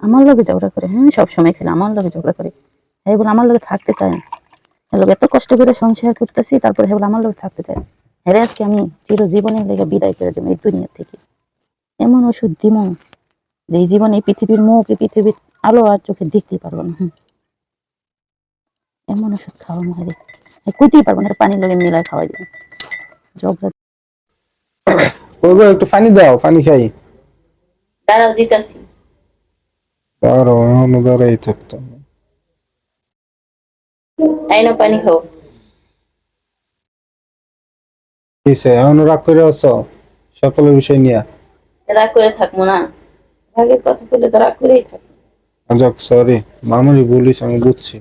আমার লগে ঝগড়া করে, হ্যাঁ সবসময় খেলে আমার লগে ঝগড়া করে। হ্যাঁ বলে আমার লগে থাকতে চায় না। হ্যাঁ এত কষ্ট করে সংসার করতেছি, তারপরে হ্যাঁ বলে আমার লগে থাকতে চায় না। হ্যাঁ আজকে আমি চিরজীবনের লেগে বিদায় করে দেবো এই দুনিয়া থেকে। এমন ওষুধ দিমো যে এই জীবনে এই পৃথিবীর মুখ, এই পৃথিবীর আলো আর চোখে দেখতেই পারবো না। এমন ওষুধ খাওয়ানো হবে, কইতেই পারবো না, পানির লগে মিলায় খাওয়াই দিবে ঝগড়া। ওই গো একটু পানি দাও, পানি খাই। দাঁড়াও দিতাছি। আর এখনো দাঁড়াই থাকতাম। আইনো পানি খাও। কিসে এখনো রাগ করে আছো সকলের বিষয় নিয়ে? রাগ করে থাকবো না? রাগের কথা বলে তো রাগ করেই থাকবো। যাক সরি, মামুনি বলিস, আমি বুঝছি,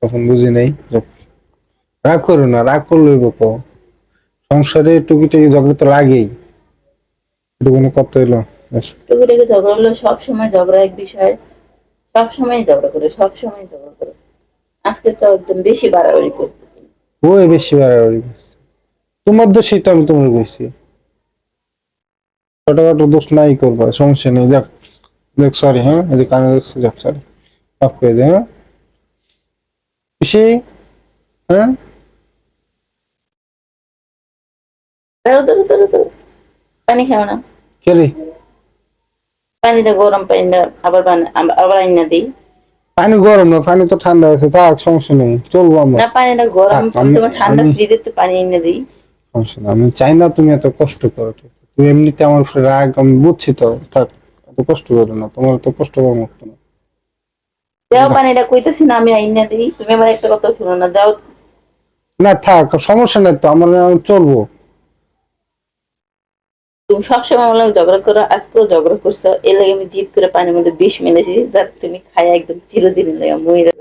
তখন বুঝি নাই। যাক, রাগ করো না, রাগ করলেই বকো। সংসারে টুকিটাকি ঝগড়া তো লাগেই, এটা কোনো কথা হইলো? টুকিটাকি ঝগড়া হলো, সবসময় ঝগড়া এক বিষয়, সবসময় ঝগড়া করে, সবসময় ঝগড়া করে। আজকে তো একদম বেশি বাড়াবাড়ি করছে। ওই বেশি বাড়াবাড়ি করছে। তোমার দোষই তো, আমি তোমার কইছি। ছোটখাটো দোষ নাই করবা, সমস্যা নেই। যাক যাক সরি, হ্যাঁ এই যে কানে যাচ্ছে, যাক সরি, মাফ করে দে। হ্যাঁ খুশি? হ্যাঁ দাঁড়াও দাঁড়াও দাঁড়াও দাঁড়াও, পানি খাও না। কে রে? পানিটা গরম, পানিটা আবার আবার আইনা দিই। পানি গরম না, পানি তো ঠান্ডা আছে, থাক সমস্যা নেই, চলবো আমরা। না পানিটা গরম, থাক, তুমি আমি তোমার ঠান্ডা আমি ফ্রিজে তো পানি এনে দিই। সমস্যা না, আমি চাই না তুমি এত কষ্ট করো, ঠিক আছে? তুমি এমনিতে আমার উপরে রাগ, আমি বুঝছি তো, থাক, এত কষ্ট করো না, তোমার তো কষ্ট করার মতো না। দাও পানিটা, কইতেছি না আমি আইনা দিই, তুমি আমার একটা কথা শুনো না, দাও। না থাক, সমস্যা নেই তো, আমি চলবো। তুমি সবসময় আমার লগে ঝগড়া করো, আজকেও ঝগড়া করছো, এর লাগে আমি জিদ করে পানির মধ্যে বিষ মেলেছি, যাতে তুমি খাই একদম চিরদিনের লাগে মইরা।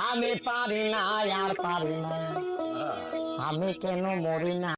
আমি পারি না আর পারি না, আমি কেন মরি না।